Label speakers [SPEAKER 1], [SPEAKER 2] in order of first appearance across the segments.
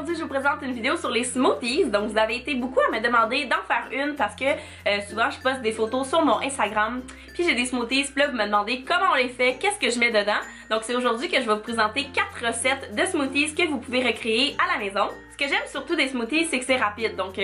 [SPEAKER 1] aujourd'hui je vous présente une vidéo sur les smoothies. Donc vous avez été beaucoup à me demander d'en faire une parce que souvent je poste des photos sur mon Instagram. Puis j'ai des smoothies, puis là vous me demandez comment on les fait, qu'est-ce que je mets dedans. Donc c'est aujourd'hui que je vais vous présenter 4 recettes de smoothies que vous pouvez recréer à la maison. Ce que j'aime surtout des smoothies, c'est que c'est rapide. Donc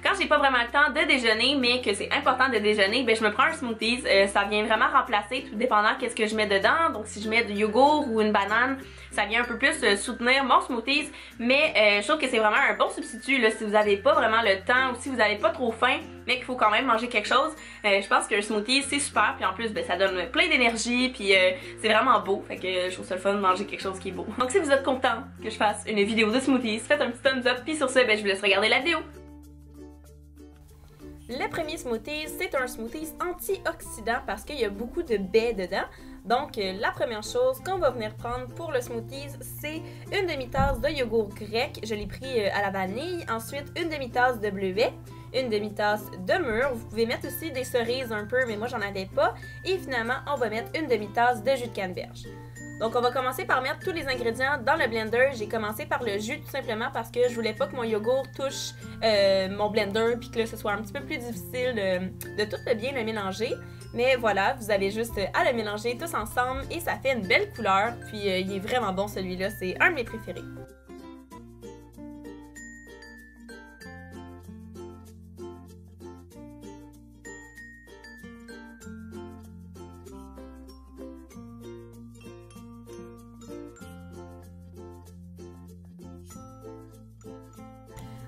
[SPEAKER 1] quand j'ai pas vraiment le temps de déjeuner, mais que c'est important de déjeuner, ben je me prends un smoothie. Ça vient vraiment remplacer, tout dépendant qu'est-ce que je mets dedans. Donc si je mets du yogourt ou une banane, ça vient un peu plus soutenir mon smoothies. Mais je trouve que c'est vraiment un bon substitut là, si vous n'avez pas vraiment le temps ou si vous n'avez pas trop faim, mais qu'il faut quand même manger quelque chose. Je pense qu'un smoothie c'est super. Puis en plus, ben, ça donne plein d'énergie. Puis c'est vraiment beau. Fait que je trouve ça le fun de manger quelque chose qui est beau. Donc si vous êtes content que je fasse une vidéo de smoothies, faites un petit thumbs up. Puis sur ce, ben, je vous laisse regarder la vidéo. Le premier smoothie, c'est un smoothie antioxydant parce qu'il y a beaucoup de baies dedans. Donc, la première chose qu'on va venir prendre pour le smoothie, c'est une demi-tasse de yogourt grec. Je l'ai pris à la vanille. Ensuite, une demi-tasse de bleuet, une demi-tasse de mûre. Vous pouvez mettre aussi des cerises un peu, mais moi, j'en avais pas. Et finalement, on va mettre une demi-tasse de jus de canneberge. Donc on va commencer par mettre tous les ingrédients dans le blender. J'ai commencé par le jus tout simplement parce que je voulais pas que mon yogourt touche mon blender puis que là, ce soit un petit peu plus difficile de tout bien le mélanger. Mais voilà, vous avez juste à le mélanger tous ensemble et ça fait une belle couleur. Puis il est vraiment bon celui-là, c'est un de mes préférés.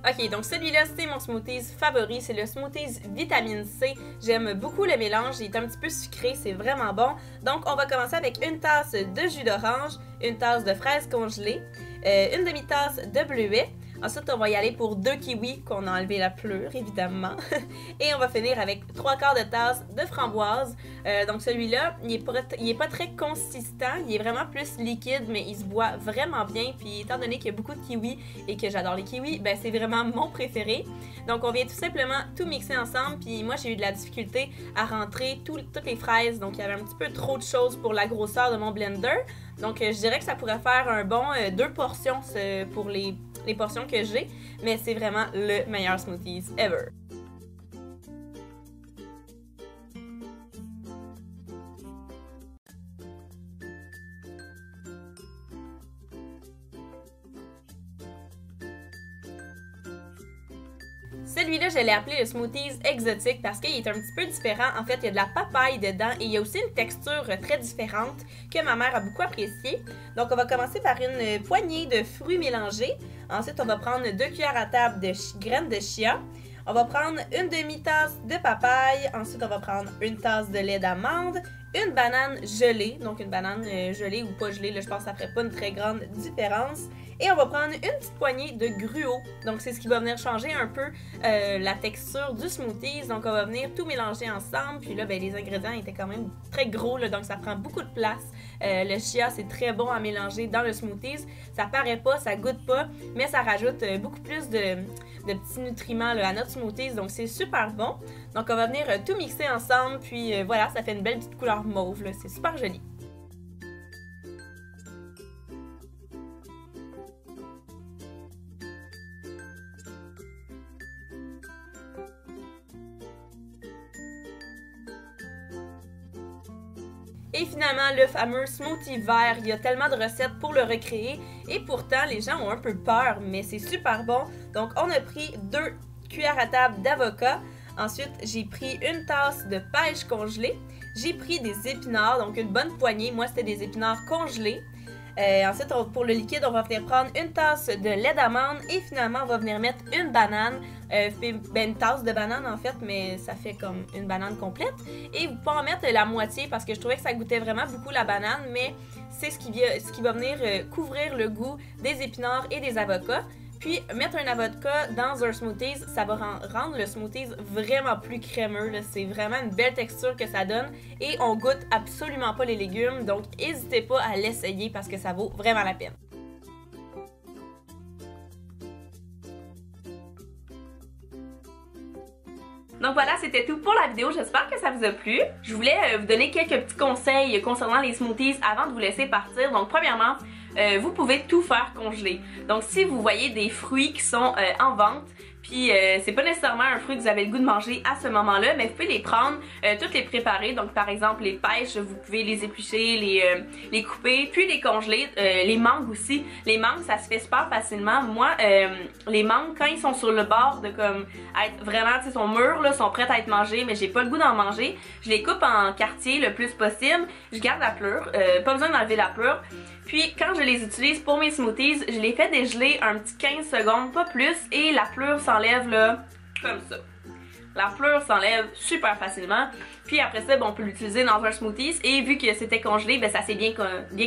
[SPEAKER 1] Ok, donc celui-là, c'est mon smoothies favori, c'est le smoothies vitamine C. J'aime beaucoup le mélange, il est un petit peu sucré, c'est vraiment bon. Donc, on va commencer avec une tasse de jus d'orange, une tasse de fraises congelées, une demi-tasse de bleuet. Ensuite, on va y aller pour 2 kiwis qu'on a enlevé la pleure, évidemment. Et on va finir avec 3/4 de tasse de framboise. Donc celui-là, il est pas très consistant, il est vraiment plus liquide, mais il se boit vraiment bien. Puis étant donné qu'il y a beaucoup de kiwis et que j'adore les kiwis, ben c'est vraiment mon préféré. Donc on vient tout simplement tout mixer ensemble. Puis moi, j'ai eu de la difficulté à rentrer toutes les fraises. Donc il y avait un petit peu trop de choses pour la grosseur de mon blender. Donc je dirais que ça pourrait faire un bon 2 portions pour les portions que j'ai, mais c'est vraiment le meilleur smoothies ever. Celui-là, je l'ai appelé le smoothies exotique parce qu'il est un petit peu différent. En fait, il y a de la papaye dedans et il y a aussi une texture très différente que ma mère a beaucoup appréciée. Donc, on va commencer par une poignée de fruits mélangés. Ensuite, on va prendre 2 cuillères à table de graines de chia. On va prendre une demi-tasse de papaye. Ensuite, on va prendre une tasse de lait d'amande, une banane gelée. Donc, une banane gelée ou pas gelée, là, je pense que ça ferait pas une très grande différence. Et on va prendre une petite poignée de gruau. Donc, c'est ce qui va venir changer un peu la texture du smoothies. Donc, on va venir tout mélanger ensemble. Puis là, ben, les ingrédients étaient quand même très gros, là, donc ça prend beaucoup de place. Le chia, c'est très bon à mélanger dans le smoothies. Ça paraît pas, ça goûte pas, mais ça rajoute beaucoup plus de petits nutriments là, à notre smoothies. Donc, c'est super bon. Donc, on va venir tout mixer ensemble. Puis voilà, ça fait une belle petite couleur mauve. C'est super joli. Et finalement, le fameux smoothie vert, il y a tellement de recettes pour le recréer et pourtant, les gens ont un peu peur, mais c'est super bon. Donc, on a pris 2 cuillères à table d'avocat. Ensuite, j'ai pris une tasse de pêche congelée. J'ai pris des épinards, donc une bonne poignée. Moi, c'était des épinards congelés. Ensuite, pour le liquide, on va venir prendre une tasse de lait d'amande et finalement, on va venir mettre une banane. Une tasse de banane en fait, mais ça fait comme une banane complète. Et vous pouvez en mettre la moitié parce que je trouvais que ça goûtait vraiment beaucoup la banane, mais c'est ce qui va venir couvrir le goût des épinards et des avocats. Puis mettre un avocat dans un smoothies, ça va rendre le smoothies vraiment plus crémeux. C'est vraiment une belle texture que ça donne et on goûte absolument pas les légumes. Donc n'hésitez pas à l'essayer parce que ça vaut vraiment la peine. Donc voilà, c'était tout pour la vidéo. J'espère que ça vous a plu. Je voulais vous donner quelques petits conseils concernant les smoothies avant de vous laisser partir. Donc premièrement, vous pouvez tout faire congeler. Donc si vous voyez des fruits qui sont en vente, puis c'est pas nécessairement un fruit que vous avez le goût de manger à ce moment-là, mais vous pouvez les prendre, toutes les préparer. Donc par exemple les pêches, vous pouvez les éplucher, les couper, puis les congeler. Les mangues aussi. Les mangues, ça se fait super facilement. Moi, les mangues, quand ils sont sur le bord de comme être vraiment, tu sais, sont mûrs, là, sont prêtes à être mangées, mais j'ai pas le goût d'en manger, je les coupe en quartiers le plus possible. Je garde la pleure, pas besoin d'enlever la pleure. Puis quand je les utilise pour mes smoothies, je les fais dégeler un petit 15 secondes, pas plus, et la pleure s'enlève là, comme ça. La pleure s'enlève super facilement. Puis après ça, bon, on peut l'utiliser dans un smoothie, et vu que c'était congelé, ben ça s'est bien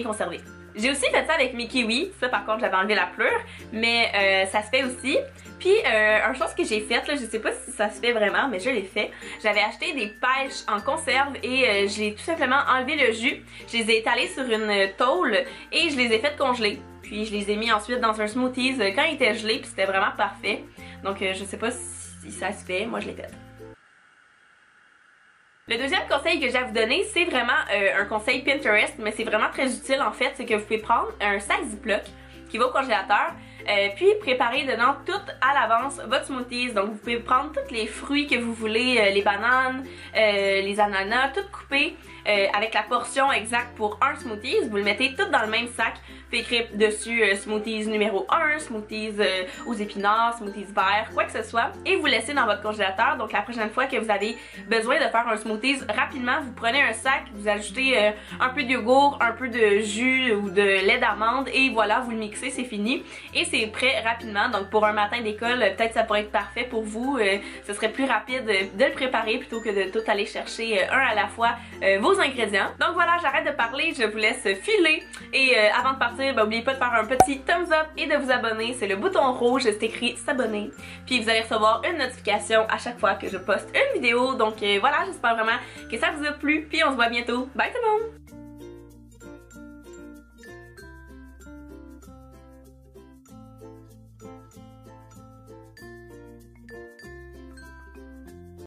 [SPEAKER 1] conservé. J'ai aussi fait ça avec mes kiwis, ça par contre j'avais enlevé la pleure, mais ça se fait aussi. Puis une chose que j'ai faite, là, je sais pas si ça se fait vraiment, mais je l'ai fait. J'avais acheté des pêches en conserve et j'ai tout simplement enlevé le jus. Je les ai étalés sur une tôle et je les ai fait congeler. Puis je les ai mis ensuite dans un smoothies quand ils étaient gelés, puis c'était vraiment parfait. Donc je sais pas si ça se fait, moi je l'ai fait. Le deuxième conseil que j'ai à vous donner, c'est vraiment un conseil Pinterest, mais c'est vraiment très utile en fait, c'est que vous pouvez prendre un sac Ziploc qui va au congélateur, puis préparer dedans tout à l'avance votre smoothies. Donc vous pouvez prendre tous les fruits que vous voulez, les bananes, les ananas, tout couper avec la portion exacte pour un smoothies. Vous le mettez tout dans le même sac, puis écrire dessus smoothies numéro 1, smoothies aux épinards, smoothies verts, quoi que ce soit, et vous laissez dans votre congélateur. Donc la prochaine fois que vous avez besoin de faire un smoothies rapidement, vous prenez un sac, vous ajoutez un peu de yogourt, un peu de jus ou de lait d'amande, et voilà, vous le mixez, c'est fini. Et c'est prêt rapidement. Donc pour un matin d'école, peut-être ça pourrait être parfait pour vous. Ce serait plus rapide de le préparer plutôt que de tout aller chercher un à la fois vos ingrédients. Donc voilà, j'arrête de parler, je vous laisse filer. Et avant de partir, ben, n'oubliez pas de faire un petit thumbs up et de vous abonner. C'est le bouton rouge, c'est écrit s'abonner. Puis vous allez recevoir une notification à chaque fois que je poste une vidéo. Donc voilà, j'espère vraiment que ça vous a plu. Puis on se voit bientôt. Bye tout le monde!